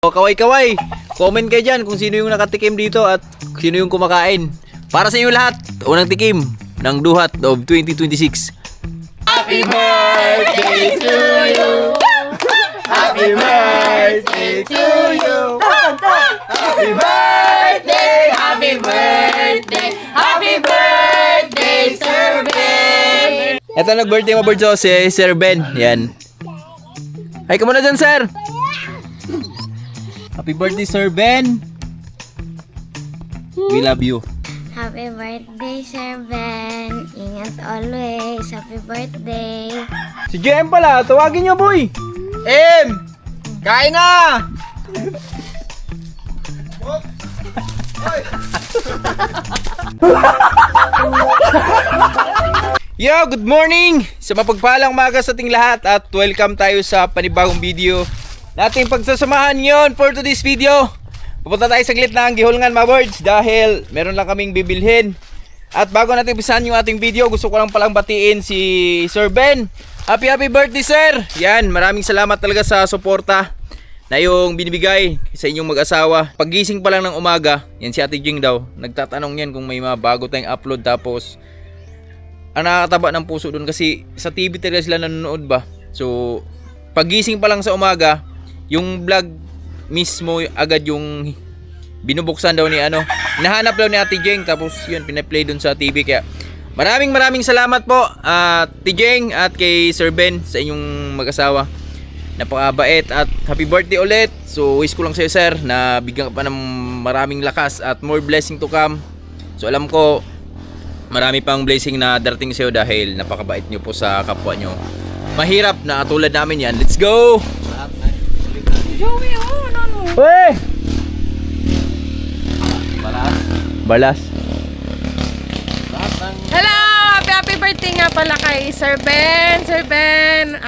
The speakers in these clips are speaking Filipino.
O kaway-kaway, comment kayo dyan kung sino yung nakatikim dito at sino yung kumakain. Para sa inyo lahat, unang tikim ng Duhat of 2026. Happy birthday to you. Happy birthday to you. Happy birthday, happy birthday, happy birthday, Sir Ben. Ito nag-birthday mo, Birds, si Sir Ben. Yan. Hi ka muna dyan, sir. Happy birthday, Sir Ben. We love you. Happy birthday, Sir Ben. Ingat always. Happy birthday. Si JM pala, tawagin niyo, boy. M! Kain na! Yo, good morning! Sa mapagpalang umaga sa ating lahat at welcome tayo sa panibagong video nating pagsasamahan ngayon for today's video. Pupunta tayo saglit ng Gihulngan, mga birds, dahil meron lang kaming bibilhin. At bago natin umpisahan yung ating video, gusto ko lang palang batiin si Sir Ben. Happy birthday, sir! Yan, maraming salamat talaga sa suporta na yung binibigay sa inyong mag-asawa. Paggising pa lang ng umaga, yan si Ate Jing daw, nagtatanong yan kung may mga bago tayong upload. Tapos ang nakakataba ng puso doon kasi sa TV talaga sila nanonood ba. So paggising pa lang sa umaga, yung vlog mismo agad yung binubuksan daw ni nahanap daw ni Ate Jing, tapos yun pina-play doon sa TV. Kaya maraming salamat po Ate Jing at kay Sir Ben sa inyong mag-asawa. Napakabait at happy birthday ulit. So wish ko lang sa iyo, sir, na bigyan ka pa ng maraming lakas at more blessing to come. So alam ko marami pang blessing na darating sa iyo dahil napakabait niyo po sa kapwa niyo. Mahirap na katulad namin yan. Let's go! Joey, ano? Uy! Balas. Hello! Happy birthday nga pala kay Sir Ben. Sir Ben,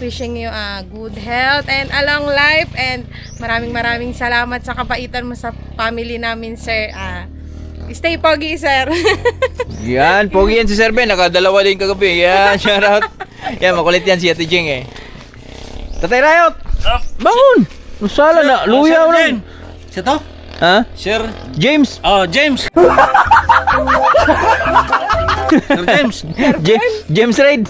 wishing you good health and a long life, and maraming salamat sa kabaitan mo sa family namin, sir. Stay pogi, sir. Yan, pogi yan si Sir Ben. Nakadalawa din kagabi. Yan, shout out. Yan, makulit yan si Ate Jing eh. Tatay Rayot! Bangon! Masala na, luyaw na. Siya to? Ha? Sir? James! Oh, James! Sir James! James Raid!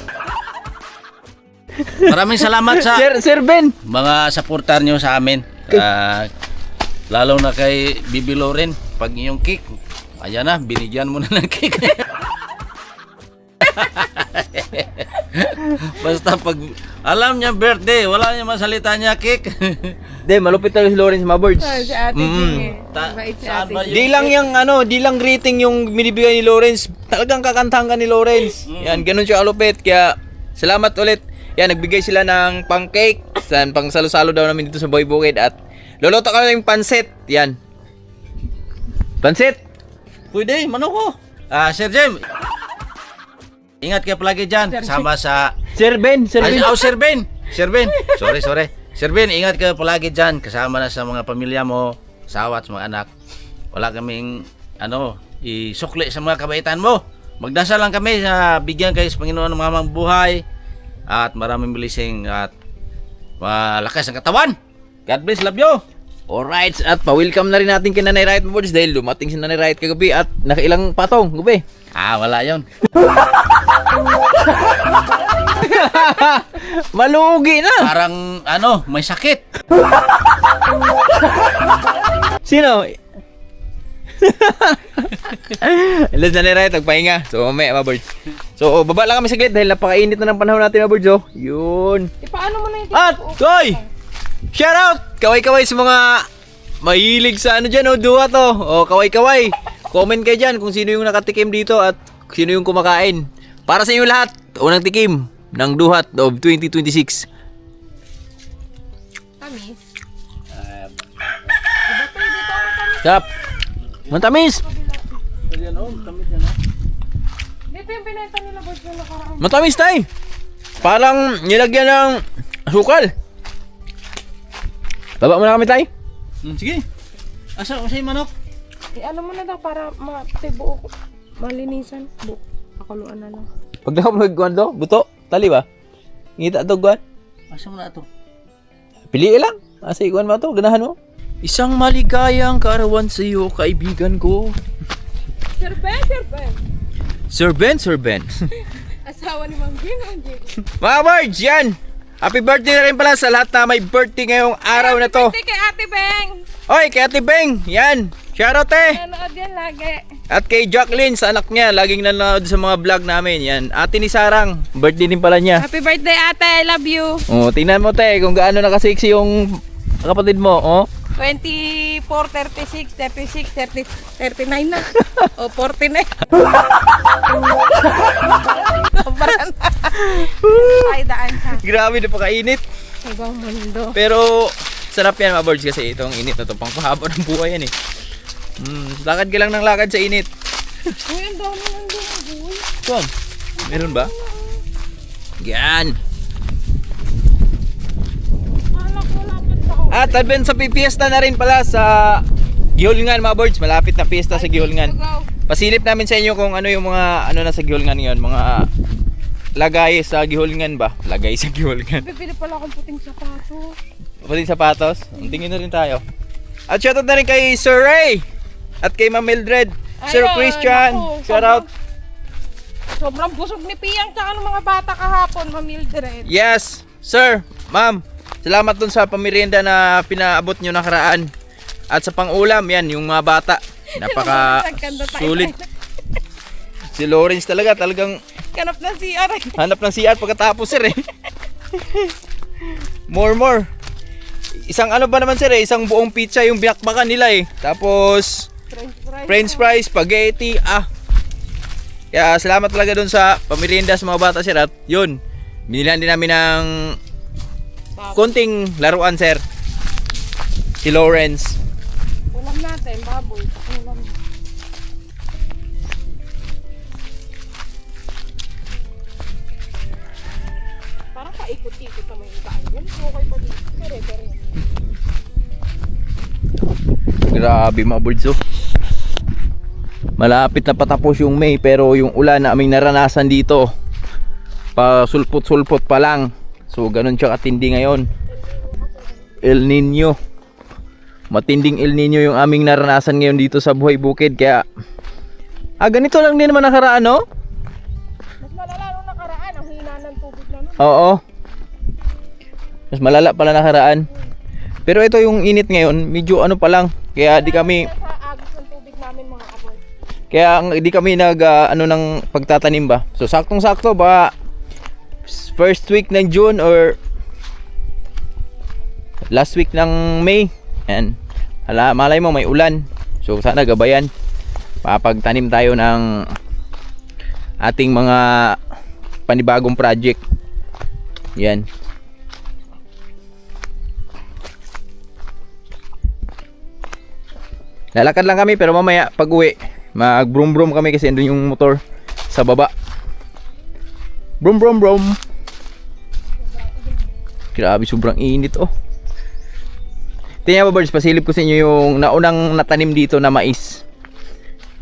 Maraming salamat sa Sir Ben! mga supporter nyo sa amin. Lalo na kay Bibi Loren. Pag yung cake, ayan na, binigyan mo na ng cake. Basta pag alam niya birthday, wala niya masalita niya cake. Di, malupit talaga si Lawrence, mga birds. Si Ate Jing eh. Mabait si Saan Ate ba Jing. Di lang yung di lang greeting yung binibigay ni Lawrence. Talagang kakantahan ka ni Lawrence. Yan, ganun siya kalupit. Kaya salamat ulit. Yan, nagbigay sila ng pang-cake. Pang salo-salo daw namin dito sa Boy Bukid. At luluto ka na yung pansit. Yan. Pansit! Pwede, manok ko. Sir James, ingat ka palagi dyan. Sama sa... Sir Ben! Sir Ben! Sir Ben! Sir Ben! Sorry. Sir Ben, ingat ka palagi dyan. Kasama na sa mga pamilya mo, asawa at mga anak. Wala kaming, isukli sa mga kabaitan mo. Magdasal lang kami sa bigyan kayo sa Panginoon ng mga buhay at maraming blessing at malakas ang katawan. God bless, love you! Alright, at pa-welcome na rin natin kay Nanay Riot, mga birds, dahil dumating si Nanay Riot kagabi at nakailang patong gabi. Wala yon. Malugi na! Parang, may sakit. Sino? Let's Nanay Riot, magpahinga. So mamaya, mga birds. So baba lang kami saglit dahil napakainit na ng panahon natin, mga birds. Yun. Paano mo na yung At, Koy! Shout out! Kaway-kaway sa mga mahilig sa dyan, duwa to. O, kaway-kaway. Comment kayo dyan kung sino yung nakatikim dito at sino yung kumakain. Para sa inyo lahat, unang tikim ng Duhat of 2026. tamis. Tap! Matamis! Dito yung pinenta nila, boss, yung nakaraan. Matamis tayo! Parang nilagyan ng sukal. Baba mo na kami tayo. Sige. Asa yung manok? Ano mo na daw para matibuo ko. Malinisan. Pakuluan na lang. Pag nakapagkuhan do, buto, tali ba? Ngita to guwan. Asa mo na ito? Piliin lang. Asa ikuan mo to? Ganahan mo? Isang maligayang kaarawan sa iyo, kaibigan ko. Sir Ben, Sir Ben. Sir Ben, Sir Ben. Asawa ni Mang Jing, Mga birds, yan! Happy birthday na rin pala sa lahat na may birthday ngayong araw na to. Birthday kay Ate Beng. Oy, kay Ate Beng, yan! Shoutout Nanood yan lagi. At kay Jacqueline, sa anak niya, laging nanonood sa mga vlog namin. Yan, ate ni Sarang, birthday din pala niya. Happy birthday ate, I love you. Oh, tingnan mo te, kung gaano nakasexy yung kapatid mo, oh. 24, 36, 36, 30, 39 na. O 40 na. Sobrang na. Ay, daan sa Grabe, napakainit. ibang mundo. Pero, sarap yan mga birds kasi itong init na to, pang pahaba ng buhay yan eh. Lakad ka lang ng lakad sa init. Uy, ang dami ng buhay. Saan? Meron ba? Yan. Alak, malapit ako. At advent sa pipiesta na rin pala sa Gihulngan mga birds. Malapit na piyesta sa Gihulngan. Pasilip namin sa inyo kung ano yung mga ano na sa Gihulngan ngayon. Mga lagay sa Gihulngan ba? Lagay sa Gihulngan. Bibili pala akong puting sapatos. Pati sapatos. Tingin na rin tayo. At shoutout na rin kay Sir Ray. At kay Ma'am Mildred. Sir Ayun, Christian. ako, Shoutout. Sobrang busog ni Piyang tsaka ng mga bata kahapon, Mamildred. Yes, sir, ma'am. Salamat dun sa pamirienda na pinaabot nyo nakaraan. At sa pang-ulam, yan, yung mga bata. Napaka sulit. Si Lawrence talagang Kanap na CR. hanap ng CR pagkatapos sir eh. More. Isang ano ba naman sir eh, isang buong pizza yung binakbakan nila eh. Tapos French fries, spaghetti, Kaya salamat talaga dun sa pamirienda sa mga bata sir. At yun, binilan din namin ng konting laruan sir. Si Lawrence. Ulam natin, baboy. Ulam. Parang paikot-ikot naman yung daan yun. Okay pa din. Kere. Grabe mga birds oh. Malapit na patapos yung May pero yung ulan na aming naranasan dito pa sulpot-sulpot pa lang. So ganun siya katindi ngayon. El Nino. Matinding El Nino yung aming naranasan ngayon dito sa Buhay Bukid. Kaya ganito lang din naman nakaraan no? Mas malala nung nakaraan. Ang hina ng tubig na nun. Oo. Mas malala pala nakaraan. Pero ito yung init ngayon, medyo ano pa lang. Kaya di kami Sa agos ng tubig namin mga aboy. Kaya di kami nag ano ng pagtatanim ba. So saktong-sakto ba first week ng June or last week ng May. Yan. Malay mo may ulan. So sana gabayan. Papagtanim tayo ng ating mga panibagong project. Yan. Lalakad lang kami pero mamaya pag uwi mag brum brum kami kasi andun yung motor sa baba. Brum brum brum. Grabe sobrang init oh. Tingnan mo birds, pasilip ko sa inyo yung naunang natanim dito na mais.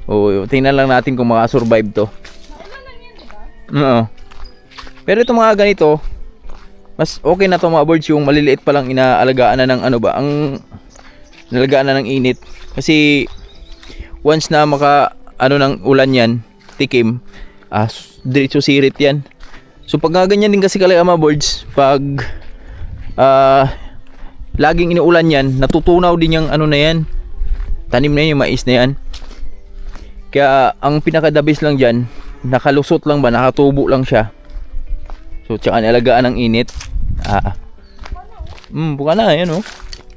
Oh, tingnan lang natin kung makasurvive to. Oo. Pero itong mga ganito mas okay na to mga birds, yung maliliit pa lang inaalagaan na ng ano ba, ang inalagaan na ng init. Kasi once na maka ano ng ulan yan, tikim, diretso sirit yan. So pag ganyan din kasi kalay mga birds, pag laging inuulan yan, natutunaw din yung ano na yan, tanim na yan, yung mais na yan. Kaya ang pinakadabis lang dyan, nakalusot lang ba, nakatubo lang siya. So tsaka nialagaan ng init. Buka na yan oh.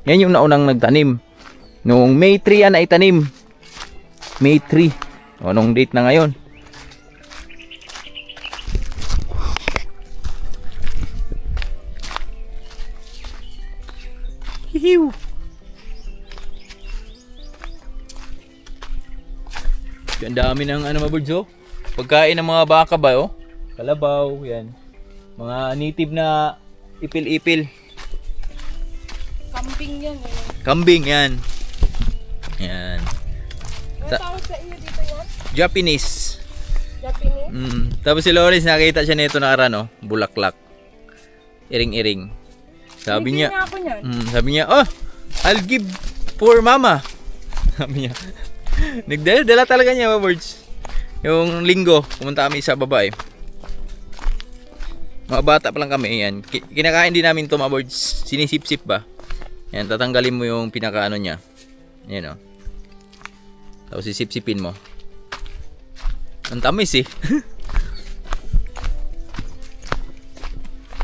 Yan yung naunang nagtanim. Noong May 3 yan ay tanim. May 3. O, anong date na ngayon? Hihiw. Ang dami ng ano mga birds oh. Pagkain ng mga baka ba oh. Kalabaw, yan. Mga native na ipil-ipil. Camping yan eh. Kambing yan. Yan. Ano tawag sa iyo dito yan? Japanese. Japanese? Tapos si Lawrence nakita siya nito nakaraan oh, bulaklak. Iring-iring. Sabi niya, Nga ako niyan. sabi niya, oh, I'll give for mama. Sabi niya. Nagdala talaga niya, mga birds. Yung linggo, pumunta kami sa babae. Mga bata pa lang kami, yan. Kinakain din namin to, mga birds. Sinisip-sip ba? Yan, tatanggalin mo yung pinakaano niya. Yan, o. Tapos sisip-sipin mo. Ang tamis, eh.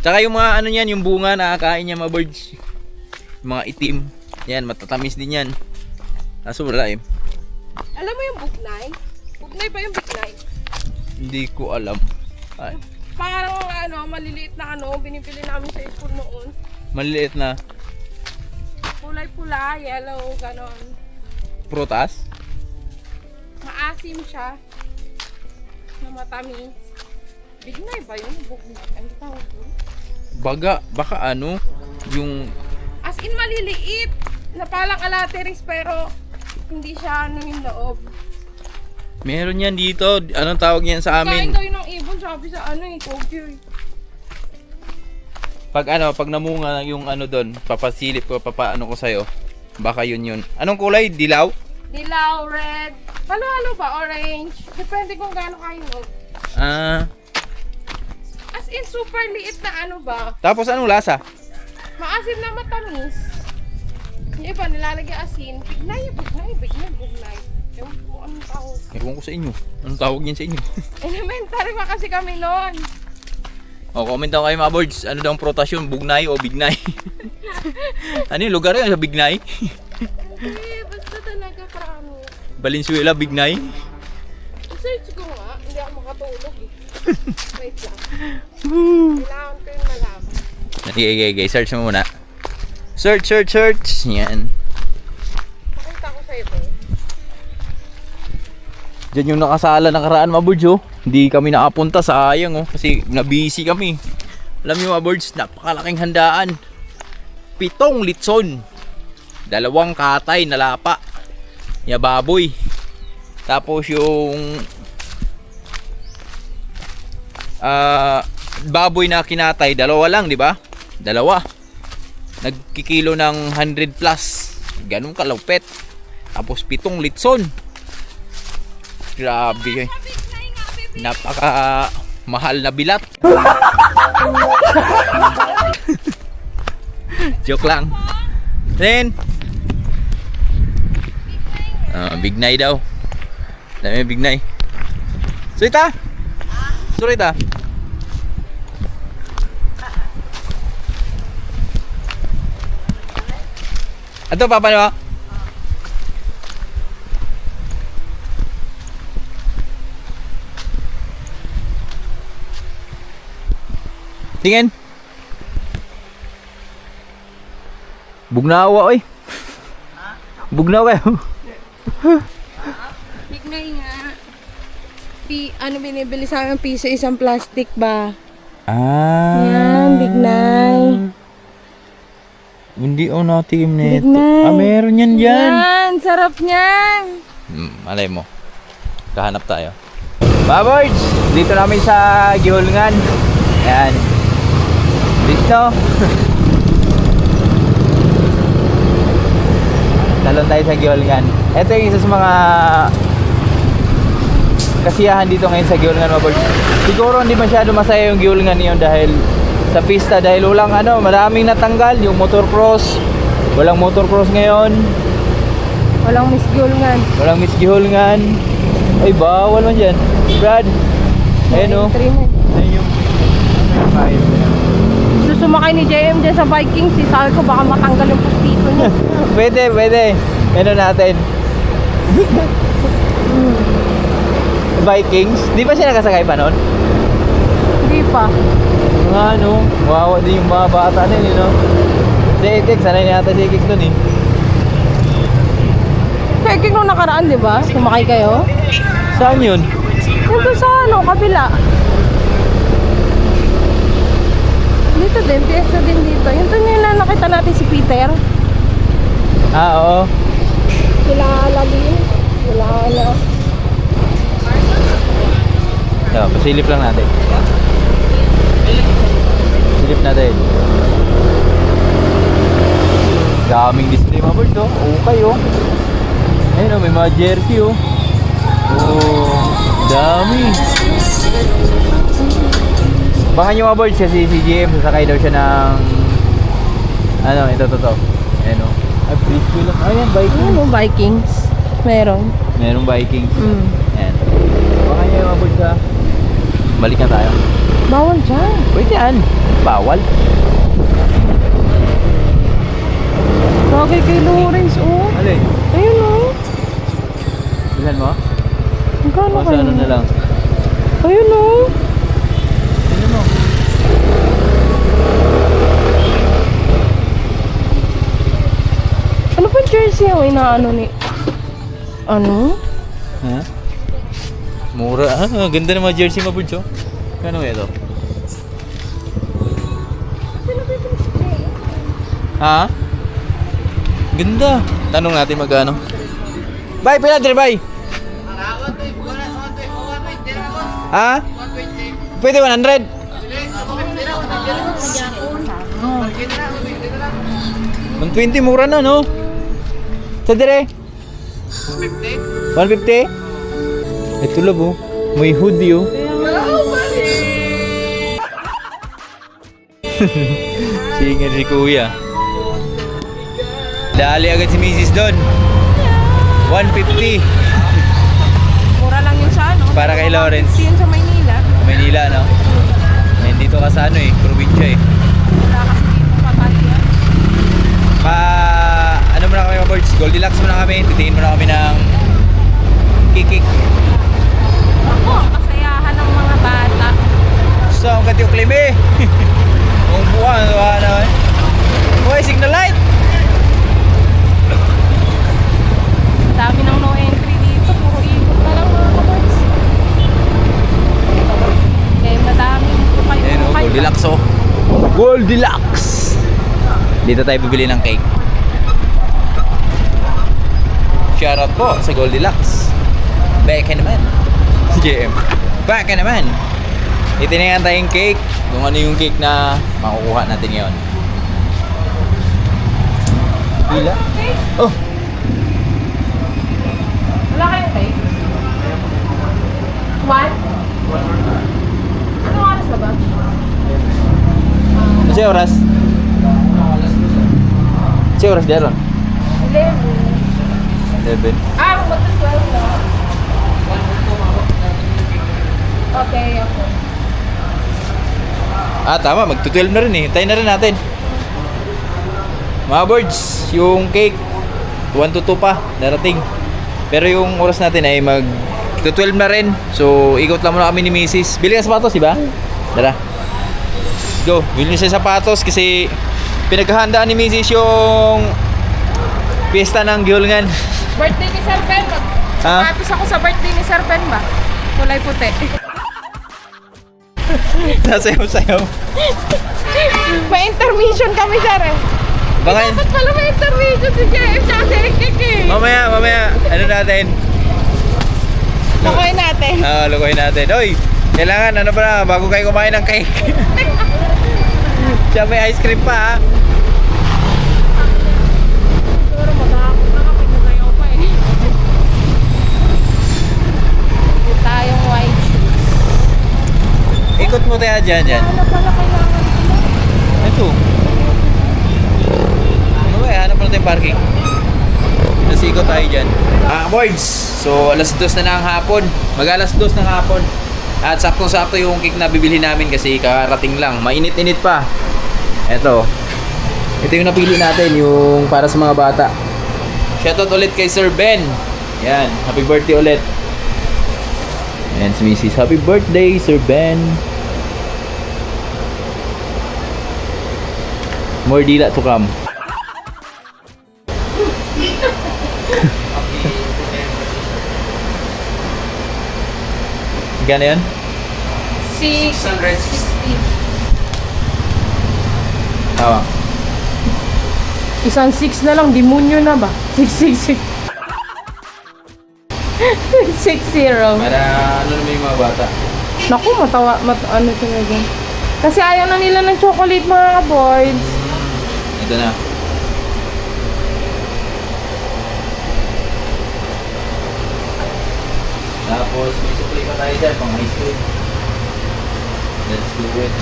Tsaka yung mga ano niyan, yung bunga, nakakain niya, mga birds. Yung mga itim. Yan, matatamis din yan. Kaso wala, eh. Alam mo yung bugnay? Bugnay ba yung bugnay? Hindi ko alam. Ay, Parang maliliit na binibili namin sa school noon. maliliit na Kulay pula, yellow, ganon. prutas. Maasim siya. Na matamis. Bignay ba yun? Bugnay. Ano tawag yun? Baka ano, yung As in maliliit. Na palang alateris pero hindi siya yung loob. meron yan dito. Anong tawag yan sa Kain amin? kayo ng ibon, sabi sa Tokyo. Pag namunga yung ano doon, papasilip ko, papaano ko sa'yo. Baka yun. Anong kulay? Dilaw? Dilaw, red. Halo-halo ba? Orange. Depende kung gaano kayo. Ah, As in super liit na ba? tapos anong lasa? Maasim na matamis. Yung iba nilalagay asin. Bignay. Ewan ko anong tawag. Ewan ko sa inyo. Anong tawag yan sa inyo? Elementary pa kasi kami noon. O, comment daw kayo, mga birds. Ano daw ang prutas yun? Bugnay o bignay? Ano yung lugar yun sa bignay? Basta talaga parang Valenzuela, bignay? search ko nga. Hindi ako makatulog eh. Wait lang. Kailangan ko yung malaman. Okay. Search mo muna. Search. Yan. Pakita ko sa'yo ito. Diyan yung nakasala nakaraan, mga birds, oh. Hindi kami nakapunta, sayang, oh. Kasi na-busy kami. Alam niyo, mga birds, napakalaking handaan. 7 litson. 2 katay na lapa. Ya baboy. Tapos yung baboy na kinatay, 2 lang, di ba? 2. Nagkikilo ng 100 plus. Ganun kalupet. Tapos 7 litson. Grabe. Napaka mahal na bilat. Joke lang. Then bignay daw. Dami bignay. Surita? Surita? Ato papa mo? Tingin. Bugnawa, oy. Bugnaw kayo. Bignay nga. Binibili sa amin piso isang plastic ba? Yan, bignay. Hindi natin nito. Bignay. Meron yan dyan. Yan, sarap niyan. Malay mo. Kahanap tayo. Mga birds, dito namin sa Gihulngan. Yan. Dito. Talon tayo sa Gihulngan. Ito yung isa sa mga kasiyahan dito ngayon sa Gihulngan, mga birds. Siguro hindi masyado masaya yung Gihulngan niyon dahil sa pista, dahil maraming natanggal yung motorcross. Walang motorcross ngayon. Walang Miss Gulngan. Walang Miss Gihulngan. Ay, bawal man dyan. Brad. Ayun, o. Ayun yung Gusto sumakay ni JM dyan sa Vikings. Sabi ko baka matanggal yung pustito niya. Pwede. Ano natin? Vikings? Di ba siya nakasakay pa noon? Hindi pa. Mga ano, wawa din yung mga bata na yun, no? Si Ekik, sanay na yata si Ekik dun, eh. Peking nung nakaraan, di ba? Sumakay kayo? Saan yun? Dito sa kabila. Dito din, piyesta din dito. Yung tunay na nakita natin si Peter. Oo. Sila Lalin. Wala na. So, pasilip lang natin. Silip natin. Daming display mga birds oh. Okay oh. Ayun oh, may mga jersey oh. Oh, dami. Baka nyo mga birds kasi si GM sasakay daw siya ng ano, ito. Ayan oh. Ay, preschool lang. Ayan, Viking. Ano, Vikings? Meron. Merong Viking. Mm. Ayan. Baka nyo mga birds ha. Balik na tayo. Bawal dyan. Pwede yan. Bawal. Bagay kay Lawrence, oh. Alin? Ayun, oh. Bilhan mo? Magkano O sa ano na lang? Ayun, oh. Bilhan mo. Ano pa jersey ang inaano ni... Ano? Ha? Mura. Ah, ganda ng mga jersey mga birds oh. Kano ito? Ha? Ganda. Tanong natin magkano. Bye, pila dire, bye. Ha? Pwede 100? Oh. 120 mura na no? Sa dire? 150? 150? Ito love oh. May hoodie oh. Singan si kuya. Dali agad si Mrs. doon. 150 Mura lang yun sa ano? para kay Lawrence. Yun sa Maynila. Manila no? Eh, dito ka sa ano eh, probinsya eh. Wala kasi dito papalya. Ano muna kami mga birds? Goldilocks muna kami. Titingin muna kami ng kikik. Ako, kasayahan ng mga bata. So, ang gati yung claim eh. Kung buwan, naman. Uy, signal light! Ang dami ng no entry dito. Puro ikot na lang mga kaboys. Kaya madaming Ayan o, Goldilocks oh. Goldilocks! Dito tayo bibili ng cake. Shoutout po sa Goldilocks. Baka naman. GM. Baka naman. Itinignan tayong cake. Kung ano yung cake na makukuha natin ngayon. Pila? Oh! Wala kayong tape? One? Anong oras na ba? Kasi oras? Kasi oras dyan 11. Ah, magta-12 na. Okay, okay. Ah, tama. Magto-12 na rin eh. Hintayin na rin natin. Mga birds, yung cake 1 to 2 pa darating. Pero yung oras natin ay mag-12 na rin. So, ikot lang muna kami ni Mrs. Bili ka sapatos, diba? Tara. Let's go. Bili niyo siya sapatos kasi pinaghahandaan ni Mrs. yung piyesta ng Gihulngan. Birthday ni Sir Ben. Ah? Sapatos ako sa birthday ni Sir Ben ba? Kulay puti. Sasayaw-sayaw. May intermission kami, Sir eh. Baka Dapat pala may intermission si JM sa Derek eh. mamaya, ano natin? Nakoy natin. Lukuhin natin. Oy, kailangan, ano ba na, bago kayo kumain ng cake. Siya may ice cream pa ha. Siguro mag-aakot na kapag nagayaw pa eh. Hindi tayong white shoes. Ikot mo tayo dyan. Ano pala kailangan ito? Ito. Ano ba, hanap na tayong parking. Nasikot tayo dyan. Boys, so alas 2 na ng hapon. Mag-alas 2 ng hapon. At saktong-sakto yung cake na bibili namin kasi karating lang. Mainit-init pa. Ito yung napili natin, yung para sa mga bata. Shoutout ulit kay Sir Ben. Yan, happy birthday ulit. Yan si Mrs. Happy birthday, Sir Ben. More dila to come. Gano'n yan? 660. Tawa. Isang 6 na lang, demonyo na ba? 666. 6-0. Para ano naman yung mga bata. Naku, ano talaga. Kasi ayaw na nila ng chocolate mga boys. Ito na. tayo dyan, pang high school. Let's do it.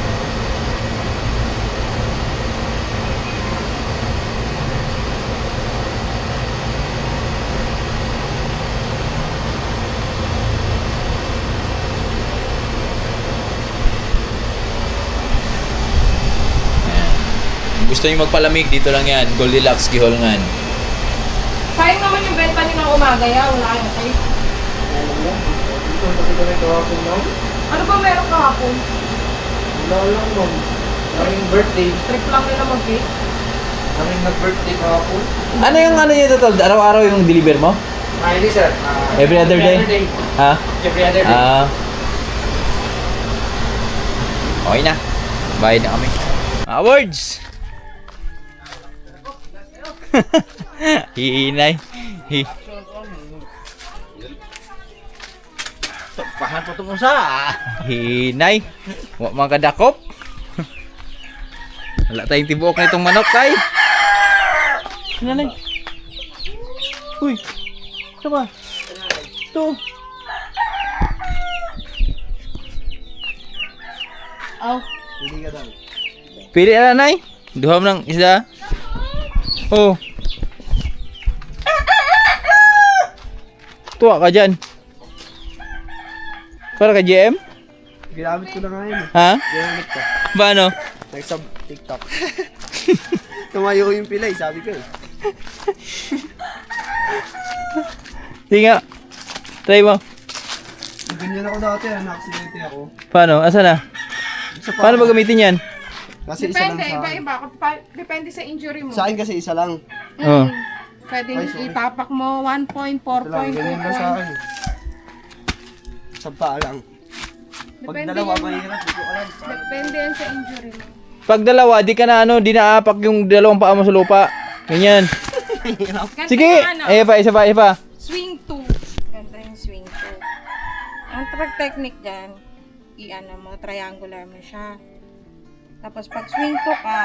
Gusto nyo magpalamig, dito lang yan. Goldilocks Giholngan. Sayang naman yung benta niyo ng umaga yan. Wala kayo tayo. Ano ba meron kahapon? Wala lang, ma'am. Kaming birthday. Trip lang nila mag-cake. Kaming nag-birthday kahapon. Ano yung ano nyo totoo? Araw-araw yung deliver mo? Hindi sir. Every other day? Ha? Every other day. Okay na. Bayad na kami. Awards! Hinay. Pahan po itong usa. Hinay. Wa mga kadakop. Wala tayong tibuok na itong manok, tay. Nanay. Uy. Ito ba? Ito. Oh. Pili na, nanay. Duham ng isa. Oh. Tuwa ka dyan. Para ka GM? Ginamit ko na ngayon. Ha? Ginamit ko. Paano? Nag-sub TikTok. Tumayo yung pilay, sabi ko eh. Sige nga. Try mo. Ganyan ako dati, na-accidente ako. Paano? Asa na? Isa pa. Paano ba gamitin yan? Kasi isa lang Depende, sa akin. iba-iba. Depende sa injury mo. Sa akin kasi isa lang. Oh. Pwedeng Ay, sorry. itapak mo 1 point, 4 Isa lang, point, 2 ganyan lang sa point. akin. Sa paa lang. Pag Depende dalawa, yan. mahirap. Hindi ko alam. Depende yan sa injury mo. Pag dalawa, di ka na ano, di naapak yung dalawang paa mo sa lupa. Ganyan. Ganito Sige! yung ano, Isa pa, isa pa, isa pa. swing 2. Ganito yung swing 2. Ang track technique dyan, i-ano mo, triangular mo siya. Tapos pag swing 2 ka,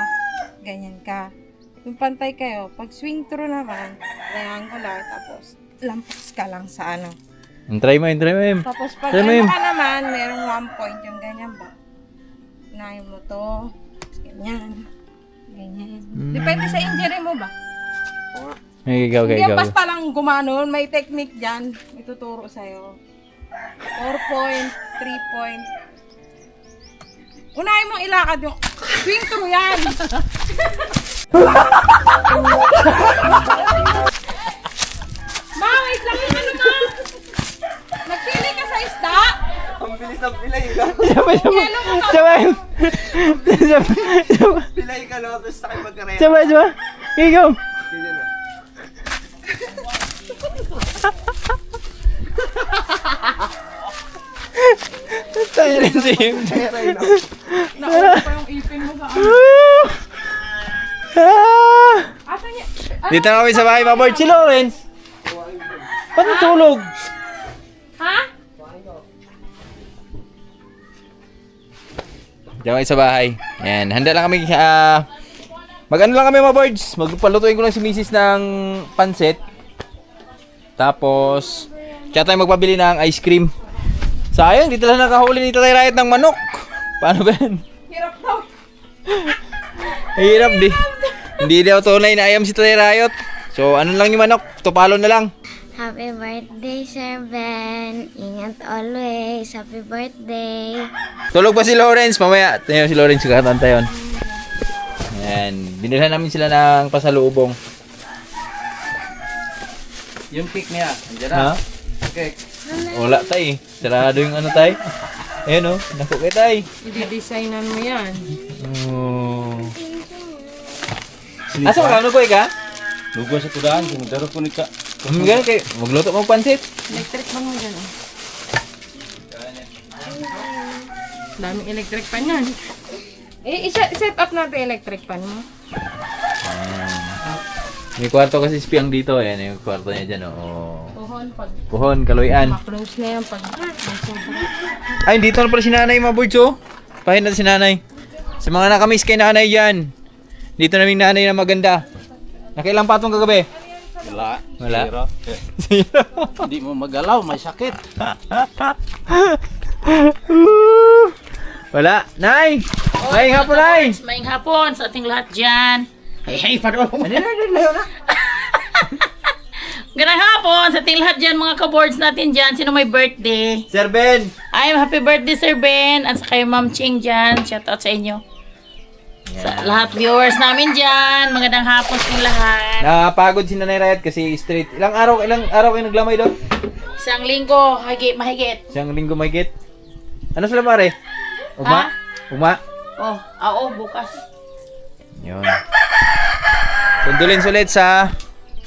ganyan ka. Yung pantay kayo, pag swing through naman, triangular, tapos lampas ka lang sa ano. Try mo, try mo. Tapos pag Try mo ano yun. ka naman, merong 1 point yung ganyan ba? Unahin mo to, ganyan, ganyan. Depende sa injury mo ba? Ay, ikaw, Hindi ikaw. yan basta lang gumanon, may technique dyan, ituturo sa'yo. 4 point, 3 point. Unahin mong ilakad yung swing through yan. Ma, wait lang yung ano ma. Nagpili ka sa isda? Ang bilis ng pilay. Sabay, Yelo mo ka. sabay. Sabay, Pilay ka lang, tapos tayo magkarera. sabay, sabay. Ikaw. Ganyan na. Tayo rin si Him. Kaya yun. Nakuha pa yung ipin mo sa ano. Ah! Asa niya? Dito na kami sa bahay, mga board. Si Lawrence. Ba't natulog? Ha? Dito kami sa bahay. Yan, handa lang kami. Mag-ano lang kami, mga boards. Magpalutuin ko lang si Mrs. ng pansit. Tapos, kaya tayo magpabili ng ice cream. Sayang, dito lang nakahuli ni Tatay Riot ng manok. Paano ba yan? Hirap daw. Hirap di. Hindi daw tunay na ayam si Tatay Riot. So, ano lang yung manok? Tupalo na lang. Happy birthday, Sir Ben. Ingat always. Happy birthday. Tulog pa si Lawrence. Mamaya, tayo si Lawrence kakatanta yun. Ayan. Binilhan namin sila ng pasalubong. Yung cake niya, andyan na. Ha? Cake. Wala tay. Sarado yung ano tay. Ayun o. Naku kay tay. I-designan mo yan. Oh. Asa ka? Ano boy ka? Lugo sa tudaan, kung daro po ni ka. Ganun kay. Magluto mo pansit. Electric pan mo dyan. Oh. Daming electric pan yan. I-set up natin electric pan mo. May kwarto kasi si Piang dito. Ayan yung kwarto niya dyan. Oh. Puhon pag Puhon, Kaloyan. ma-close na yan pag sobra. Ay, dito na pala si nanay, mga boys, oh. Pahin natin si nanay. Sa mga nakamiss kay nanay dyan. Dito naming nanay na maganda. Nakailang patong kagabi? Wala. Wala. Zero. Hindi mo magalaw, may sakit. Wala. Nay! May hapon, Nay! Maing hapon sa ating lahat dyan. Hey, padol mo. Ganang hapon sa ating lahat dyan, mga ka-boards natin dyan. Sino may birthday? Sir Ben! I'm happy birthday, Sir Ben. At sa kayo, Ma'am Ching dyan. Shout out sa inyo. Sa lahat viewers namin dyan. Magandang hapon sa inyong lahat. Napagod si Nanay Riot kasi straight. Ilang araw kayo naglamay doon? Isang linggo, mahigit. Isang linggo mahigit. Ano sila pare? Ha? Ugma? Oo, bukas. Yun. Condolence ulit sa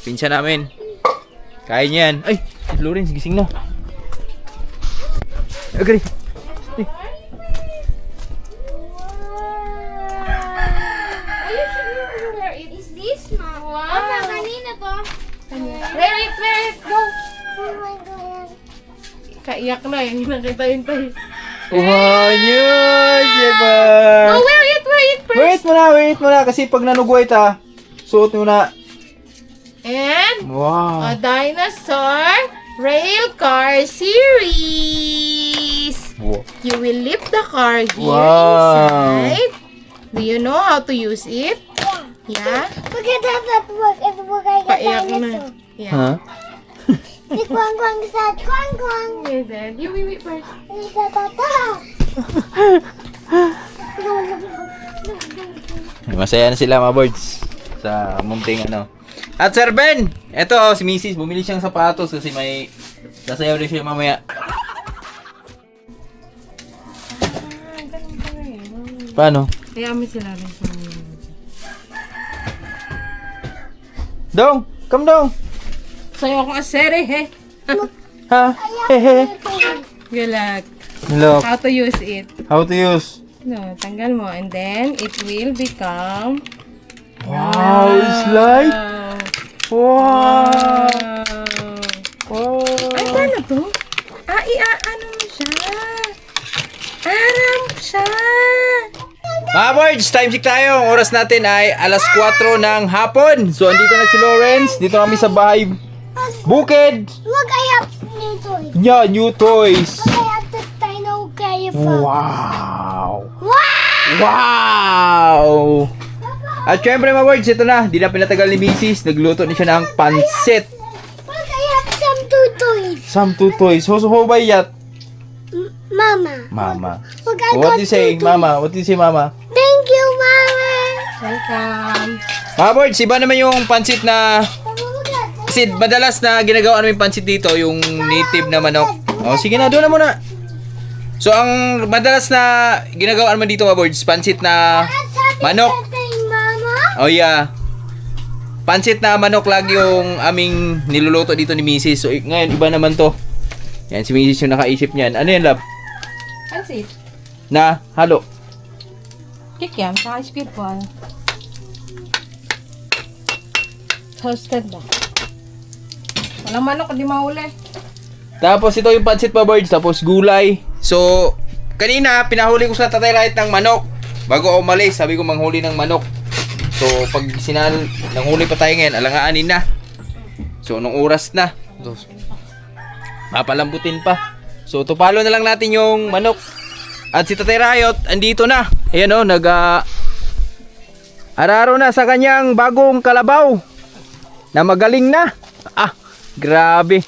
pinsa namin. Kaya niyan. Ay! Lawrence, gising na. Okay. Is this Mama? Wow. Kanina to. Wait, go. Oh my God. Kaiyak na, hindi na kita hintay. Wow, yun! Diba? Oh, wear it first. Wait mo na. Kasi pag nanugway ta, suot mo na. And Wow. a dinosaur rail car series. Wow. You will lift the car here Wow. inside. Do you know how to use it? Yeah? Look at that work. It work like a Paiyak na. dinosaur. Yeah. Huh? The kwang kwang said kwang kwang. And then, you wait first. Masaya na sila mga birds sa munting ano. At Sir Ben, eto si Mrs. bumili siyang sapatos kasi may sasayaw din siya mamaya. Paano? Kaya mo sila rin sa Dong, come dong. Sayo akong asere, he. Ha? Hehe. Good luck. Look, How to use it. how to use. No, tanggal mo. And then, it will become... Wow, it's like wow. Ay, paano to? Ano mo siya? Aram siya. Mga birds, time check tayo. Ang oras natin ay alas 4 ng hapon. So, andito na si Lawrence. Dito kami sa bahay Bukid. Look, I have new toys. Yeah, new toys. I have this dino elephant. Wow. Wow! Wow! At syempre mga birds, ito na. Di na pinatagal ni Mrs. Nagluto na siya ng pansit. Look, I have some two toys. Some two toys. So ba yat? Mama. Mama. Look, I What got do you say, two toys. Mama? What do you say, Mama? Thank you, Mama. Welcome. Mga birds, iba naman yung pansit na... Look at this. Kasi madalas na ginagawa namin pansit dito, yung native na manok. O, sige na, doon na muna. So, ang madalas na ginagawa naman dito mga birds, pansit na manok. Mama. Oh yeah. Pansit na manok lagi yung aming niluluto dito ni Mrs. So, ngayon, iba naman to. Yan, si Mrs. yung nakaisip niyan. Ano yan, love? Pansit. Na, halo. Kikiam, saka speedball. Toasted na. Walang manok, di mahuli. Tapos, ito yung pansit pa, birds. Tapos, gulay. So, kanina, pinahuli ko sa Tatay Riot ng manok. Bago ako umalis, sabi ko manghuli ng manok. So, pag nanghuli pa tayo ngayon, alangaanin na. So, nung oras na. So, mapalambutin pa. So, tupalo na lang natin yung manok. At si Tatay Riot, andito na. Ayan o, araro na sa kanyang bagong kalabaw. Na magaling na. Ah, grabe.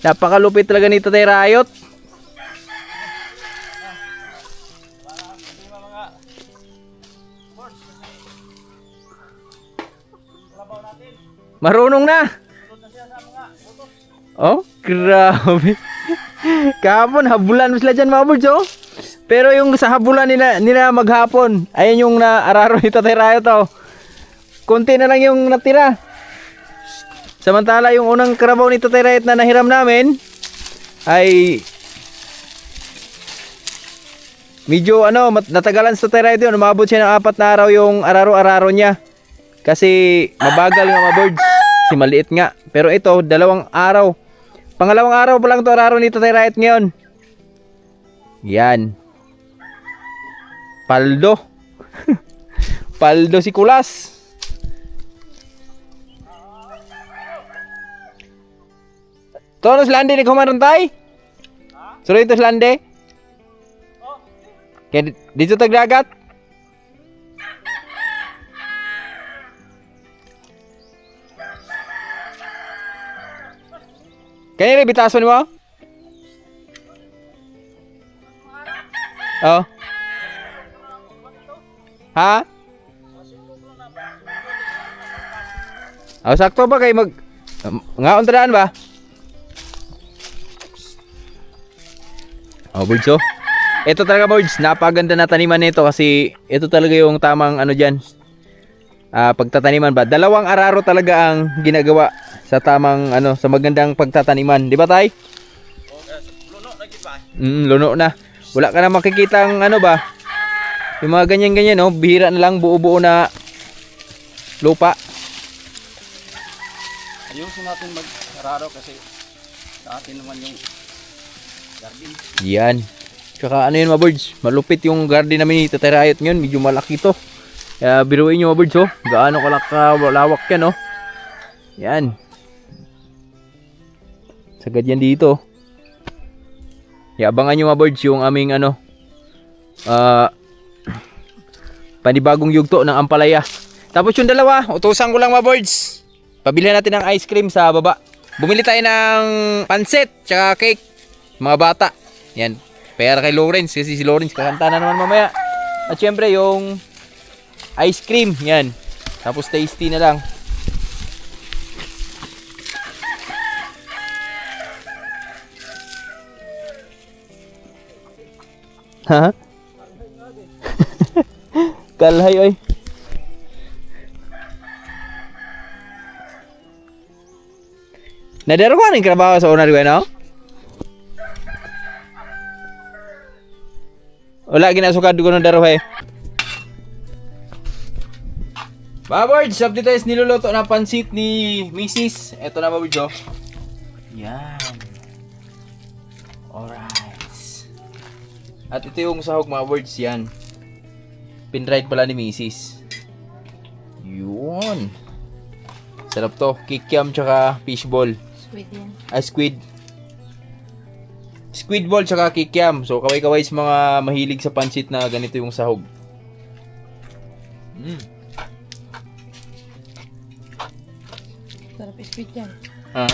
Napakalupit talaga ni Tatay Riot. Marunong na. Oh, grabe. Kahapon, habulan mo sila dyan mga birds, oh. Pero yung sa habulan nila maghapon, ayan yung naararo ni Tatay Riot, oh. Konti na lang yung natira. Samantala yung unang karabaw ni Tatay Riot na nahiram namin, ay medyo natagalan sa Tatay Riot yun. Umabot siya ng 4 na araw yung araro-araro niya. Kasi mabagal yung mga birds. Kasi maliit nga. Pero ito, 2 araw. Pangalawang araw pa lang ito araro ni Tatay Riot ngayon. Yan. Paldo. Paldo si Kulas. Tonos lande ni kumarantay? Suruh itu selande? Kaya dito tagdagat. Kaya rin bitason mo? Oh. Ha? Oh, sakto ba kay mag nga untadaan ba? Oh, birds oh. Ito talaga birds, napaganda na taniman nito kasi ito talaga yung tamang ano diyan. Pagtataniman ba? Dalawang araro talaga ang ginagawa sa tamang ano, sa magandang pagtataniman, di ba tay? Luno na gid ba? Luno na. Wala ka na makikitang ano ba? Yung mga ganyan-ganyan, no? Bihira na lang buo-buo na lupa. Ayusin natin mag-araro kasi sa atin naman yung garden. Yan. Tsaka ano yun mga birds? Malupit yung garden namin ni Tatay Riot ngayon. Medyo malaki to. Kaya biruin nyo mga birds, oh. Gaano kalawak yan, oh. Yan. Sagad yan dito. Abangan nyo mga birds yung aming ano. Panibagong yugto ng ampalaya. Tapos yung dalawa, utusan ko lang mga birds. Pabilihan natin ng ice cream sa baba. Bumili tayo ng pansit, tsaka cake. Mga bata. Yan. Pera kay Lawrence kasi si Lawrence kakanta na naman mamaya. At syempre yung ice cream. Yan. Tapos tasty na lang. Ha? Kalhay oy. Nadaro ko ang trabaho sa owner ko, no? Wala ginasukad ko ng daro eh. Babards, update tayo niluluto na pansit ni Mrs. Ito na babards oh. Yan. Alright. At ito yung sahog mga birds yan. Pinride pala ni Mrs. Yun. Sarap to. Kikiam tsaka fishball. Squid yan. Squid. Squid ball tsaka kikiam. So kaway-kaway sa mga mahilig sa pansit na ganito yung sahog. Sarap squid yan. Ha?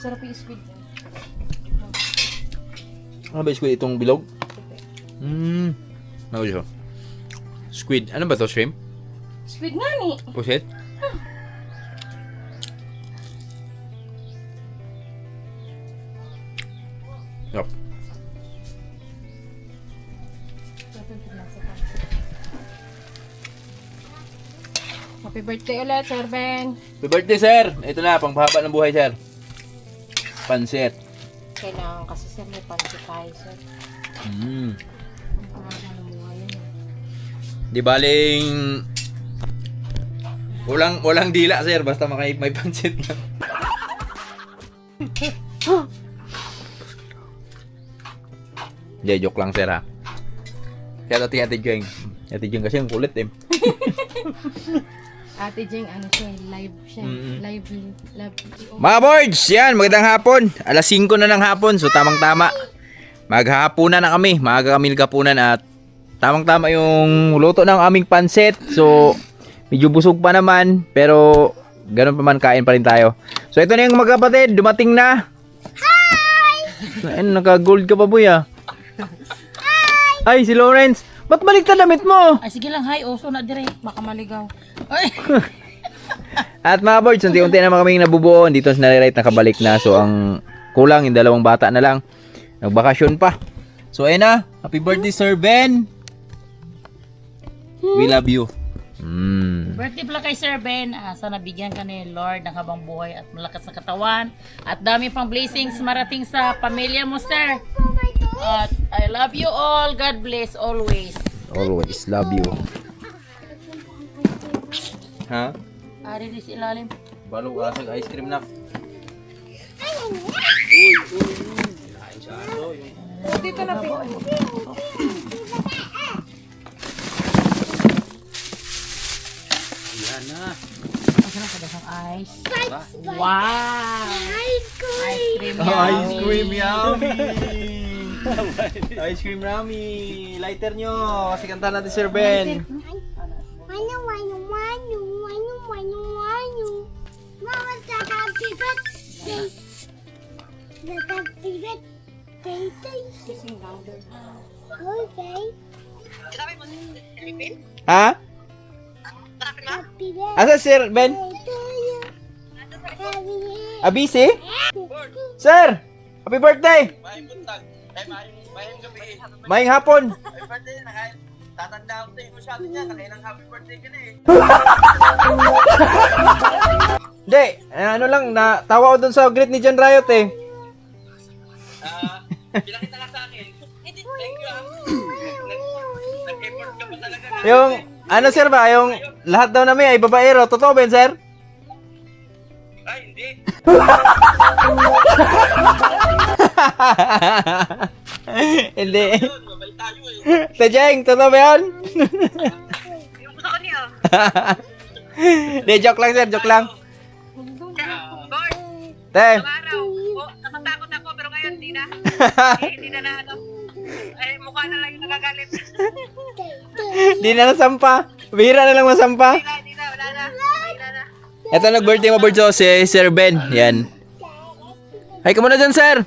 Sarap yung squid yan. Ano ba squid itong bilog? Ano siya? Squid. Ano ba to? Shrimp? Squid nga ni. Pusit? Yup. Happy birthday ulit, Sir Ben. Happy birthday, sir! Ito na, panghaba ng buhay, sir. Pansit. Kailangan kasi sir may pansit tayo, sir. Di baling walang dila, sir, basta may pansit lang. Joke lang, sir, ha. Kaya Ate Jeng. Ate Jeng kasi yung kulit, eh. Ate Jeng, ano siya, live siya. Live. Mga boards, yan, magandang hapon. Alas 5 na ng hapon, so tamang-tama. Maghahapunan na kami, maaga kami naghapunan at tamang-tama yung luto ng aming pansit. So, medyo busog pa naman, pero ganun pa man, kain pa rin tayo. So, ito na yung magkapatid, dumating na. Hi! Ayun, naka-gold ka pa, boy, ah. Hi! Ay, si Lawrence. Ba't balik na damit mo? Ay, sige lang, hi, oso na dire. Baka maligaw. Ay! At mga boards, unti-unti naman kaming nabubuo. Dito sa Naririte, nakabalik na. So, ang kulang, yung dalawang bata na lang. Nagbakasyon pa. So, ayun na. Happy birthday, Sir Ben. We love you. Birthday pala kay Sir Ben. Sana bigyan ka ni Lord ng habang buhay at malakas na katawan. At dami pang blessings marating sa pamilya mo, sir. At I love you all. God bless always. Always love you. Ha? Ari di sa ilalim. Balong asag ice cream na. Dito na po. Yan na. Masarap ka daw ice. Wow! Ice cream. Ice cream, yummy. Ice cream Rami. Lighter nyo. Kasi kantahan natin Sir Ben. Wanu, wanu, wanu, wanu, wanu, wanu. Mama, sa happy birthday. The happy birthday to you. Okay. Ha? Happy birthday Asa Sir Ben? to you. Happy Abisi? Sir! Happy birthday! Maayong hapon! Tatanda ako sa'yo masyado niya. Nakailang happy birthday ka na eh. Hindi, ano lang, natawa ko dun sa greet ni John Riot eh. Pinakita ka sa akin. Thank you ah. Nag-effort ka pa talaga na. Yung, ano sir ba, yung lahat daw namin ay babaero. Totoo ba yun, sir? Ay, hindi. Hindi. Mabalik tayo eh. Tajeng, totoo ba yun? Yung gusto ko niyo. Hindi, joke lang sir, joke lang. Boy, Te, araw. Oh, natatakot ako pero ngayon hindi na. Hindi na ano. Ay, mukha na lang yung nagagalit. di na nasampa. Bihira na lang masampa. Hindi na, wala na. Wala na. Ito nag-birthday mo, Birds, si Sir Ben. Yan. Hi ka muna dyan, sir.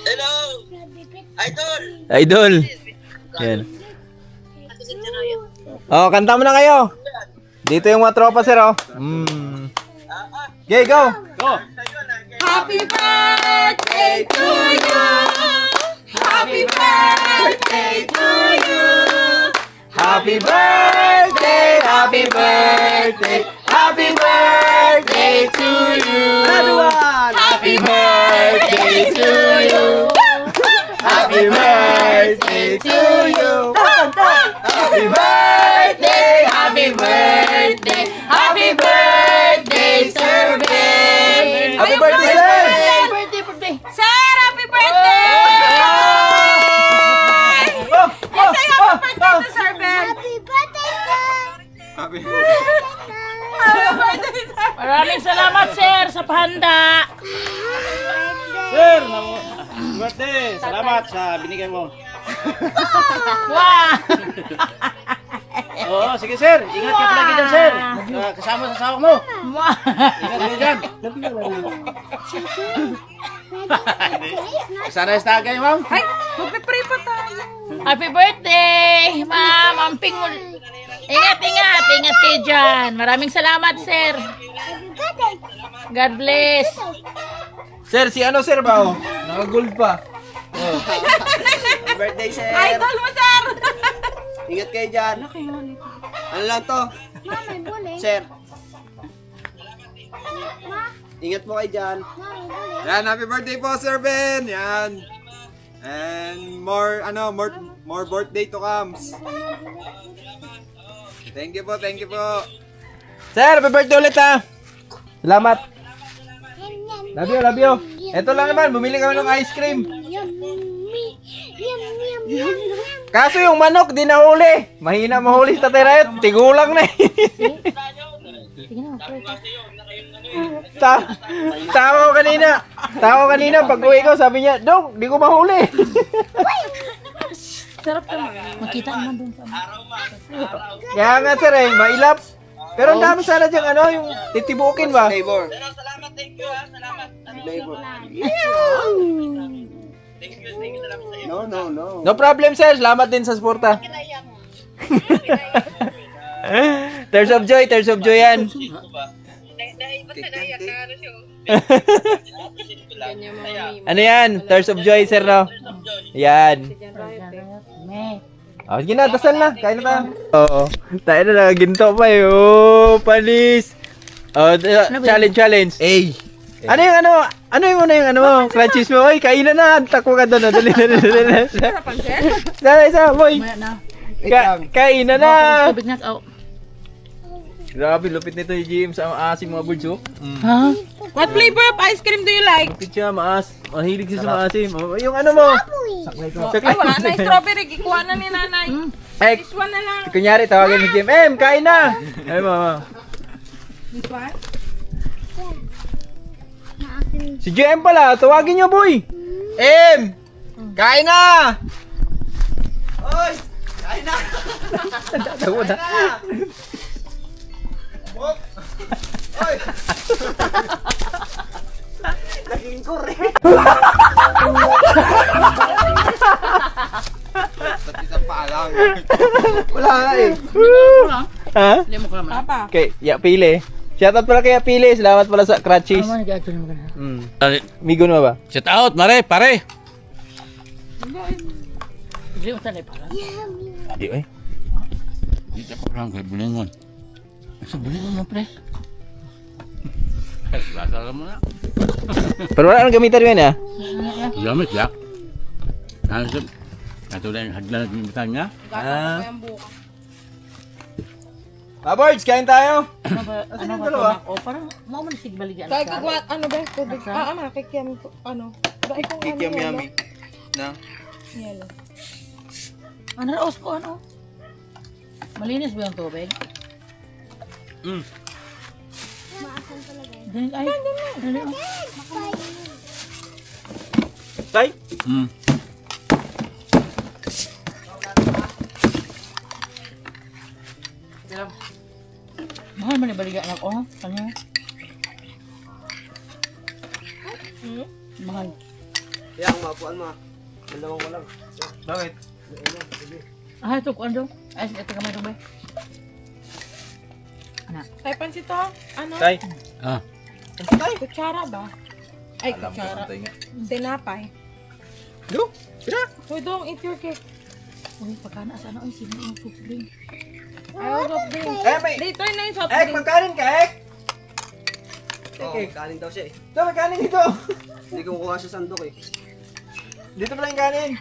Hello! Idol! Idol. Yan. Oh, kanta mo na kayo. Dito yung mga tropa, sir, oh. Okay, go. Go. Happy birthday to you. Happy birthday to you. Happy birthday, happy birthday, happy birthday to you. Happy birthday to you. Happy birthday to you. Happy birthday, happy birthday, happy birthday, Sir Ben. Happy birthday, sir. Birthday. Sir, happy birthday! Yes, ay happy birthday to Sir Ben. Happy birthday, sir. Happy birthday, sir. Maraming salamat, sir, sa pahanda. Sir, birthday. Salamat sa binigay mo. Wow! Oo, sige sir. Ingat ka palagi dyan, sir. Kasama sa asawa mo. Wow! Ingat ka dyan. Sana sa tagay, ma'am. Ay, magpipray pa tayo. Happy birthday, ma'am. Amping mo. Ingat, ingat. Ingat kayo dyan. Maraming salamat, sir. Happy birthday. God bless. Sir, si ano sir ba? Oh? Naka-gold pa. Happy birthday, sir! Idol mo, sir. Ingat kayo dyan. Ano lang to? Mama, bule. Sir. Ingat mo kayo dyan. Mama, bule. Yan, happy birthday po, Sir Ben. Yan. And more birthday to comes. Thank you po, thank you po. Sir, happy birthday ulit ha. Salamat. Love you, love you. Ito lang naman, bumili kami ng ice cream. Yummy. Yum, yum, yum, yum. Kaso yung manok, di nahuli. Mahina mahuli sa Tatay Riot. Tigulang na eh. Tawa ko kanina. Pag uwi ko, sabi niya, Dong, di ko mahuli. Makita naman doon sa Kaya nga sir eh, mailap. Pero ang dami sana dyan, ano, yung titibukin ba? Flavor. Salamat, thank you ha. Salamat. Flavor. No. No problem sir, salamat din sa suporta. Tears of joy yan. Dahil basta naiyak ka ano siya. Ano yan? Tears of joy sir no? Yan. May. Oh, sige na, dasal na. Kain na tayo. Oo. Tayo na, ginto pa eh. Oh, panis. Oh, challenge. Hey! Ano yung crunchies mo? Oy, kainan na. Takbo ka doon. Dali. Dali, isa, boy. Maya na. Kainan na. Tubig na. Oh. Grabe, lupit nito yung GM sa maasim mga birds, oh. Ha? What flavor of ice cream do you like? Lupit siya, mahilig siya sa maasim. Oh, yung ano mo? Ay, wala na. Strawberry. Ikuha na ni nanay. Eh, This one na lang. kunyari, tawagan ni GM. Kain na! Ay, mama. This one? Si GM pala, tawagin niyo, boy. Em! Kain na! Oy! Kain na! Kain na! Bok! Oy! Naging kore! Ba't isang paalang? Wala nga eh. Ha? Hindi mo ko naman. Okay, Yapili. Shoutout pala kay Yapili. Salamat pala sa crutches. Migo na ba? Shout out, mare, pare. Hindi mo tanay pala. Di eh. Hindi pa lang kay bulingon. Sa bulingon mo, pre. Basa lang mo na. Pero wala nang gamitan yun ah. Gamit ya. Ano katulad yung haglan na gamitan niya. Ah. Birds, kain tayo. Ano ba? Ano ba? dalawa? O parang mo man sigbaligan. Kaya kagwa, ano ba? Tubig. Kikiam ko, ano. Dahil kung ano yun, Na? yelo. Ano raos ko ano? Malinis ba yung tubig? Maasan talaga. Dali ay. Dali oh. Tay? Mahal man ibaligan ako. Ano? Mahal. Kaya ang mapuan mo. Dalawang ko lang. Bakit? Ah, ito ko ano? Ay, ito kamay ito ba? Tay, pansit to? Ano? Tay? Ah. Kutsara ba? Ay, kutsara. Tinapay. Do? Hoy, dong, eat your cake. Uy, pagkana sa ano? Ay, sino yung soft drink? Ayaw soft drink. Eh, may... Later na yung soft Ek, drink. magkanin ka, Ek! Oo, kanin daw siya eh. Ito, magkanin dito! Hindi ko kuha sa sandok eh. Dito pala yung kanin.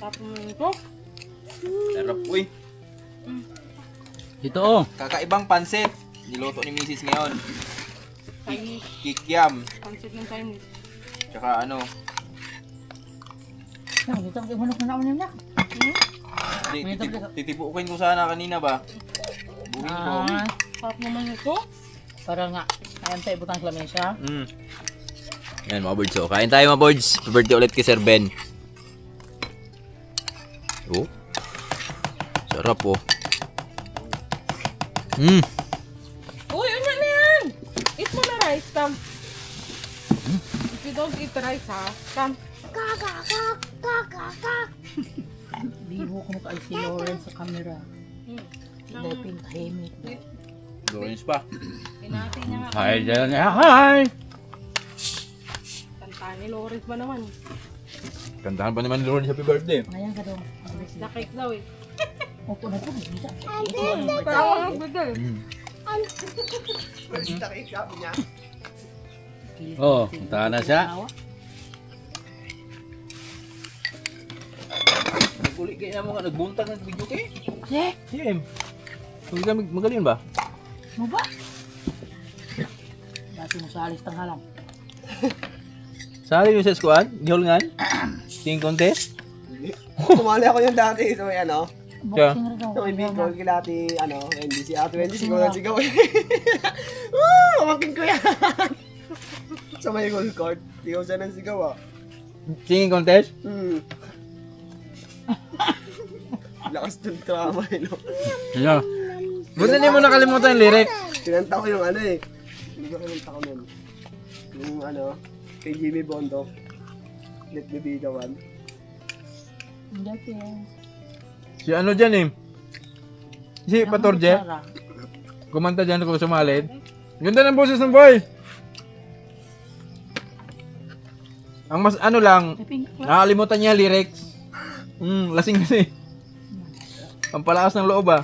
Tapos mo ito. Sarap, uy. Ito oh. Kakaibang pansit. Niluto ni Mrs. ngayon. Chinese. Kikiam. Pansit ng Chinese. Tsaka ano. Ay, dito ang manok na naman yung nak. Titipukin ko sana kanina ba? Buhin ko. Ah, Sarap naman ito. para nga. Ayan tayo butang lamesa. Yan mga birds. So, kain tayo mga birds. Birthday ulit kay Sir Ben. Oh. Sarap oh. Uy, ano na yan? Eat mo na rice, Tam. If you don't eat rice, ha? Tam. Biho ko mukha si Lauren sa camera. Dahil pinahimik. Lawrence pa. Pinati niya nga. Hi, dyan. Hi! Kanta ni Lawrence ba naman? Kantahan pa naman ni Lawrence happy birthday. Ngayon ka daw. Na cake daw eh. Opo na po. Parang nagbigay. Oh, punta na siya. Naguli kayo na mga nagbuntag ng video kayo. Eh, Sim. Magaling ba? mo ba? Dati mo sa alis tanghalang. Sali nyo sa squad? Gihulngan? King contest? Kumali ako yung dati sa may ano. Boxing rin daw. Sa may Bicol, kilati, ano, Wendy. Si Ate Wendy, sigaw na sigaw. Woo! Mamaking ko yan! Sa may gold court. Sigaw siya ng sigaw ah. Singing contest? Lakas ng drama eh, no? Ano? Buti hindi mo nakalimutan yung lyric. Kinanta ko yung ano eh. Hindi ko kinanta ko nun. Yung ano, kay Jimmy Bondo. Let me be the one. Dati Si ano dyan eh? Si Patorje. Kumanta dyan ako sumalid. Ganda ng boses ng boy. Ang mas ano lang, nakalimutan niya lyrics. Lasing kasi. Ang palakas ng loob ah.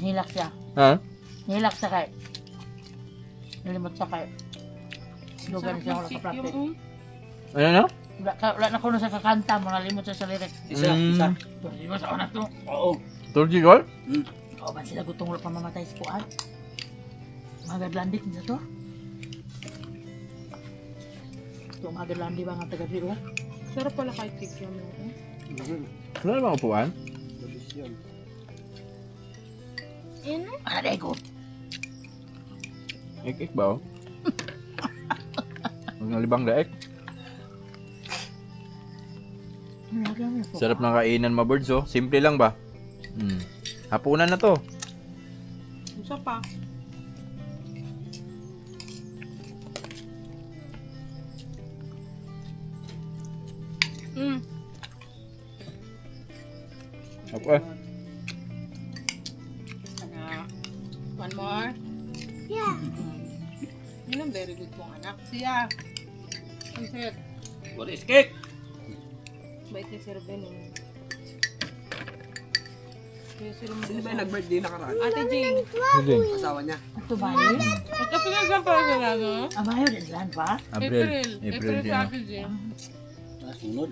Nilak siya. Ha? Nilak siya kay. Nilimot siya kay. Lugan siya ako nakapractice. Ano na? Wala na kuno sa kakanta mo, nalimot siya sa lyric. Isa. Di ba sa una to? Oo. Turkey goal? Oo ba sila gutong wala pa mamatay sa kuan? Magadlandik niya to? Ito magadlandi ba nga taga Rio? Sarap pala kay cake yun. Ano naman upuan? Ano ko? Ik ba oh? Ang libang daek. Sarap ng kainan, mga birds, oh. Simple lang ba? Hapunan na to. Isa pa. Okay. One more. Yeah. Yun ang very good kong anak. Siya. Ang sir. What is cake? Bait ni Sir Ben. Sino ba yung nag-birthday nakaraan? Ate Jing. Asawa niya. Ito ba yun? Ito pinagsan pa rin ano? Abayo, din pa? April. April din, sa oh. Ate Jing. Sunod.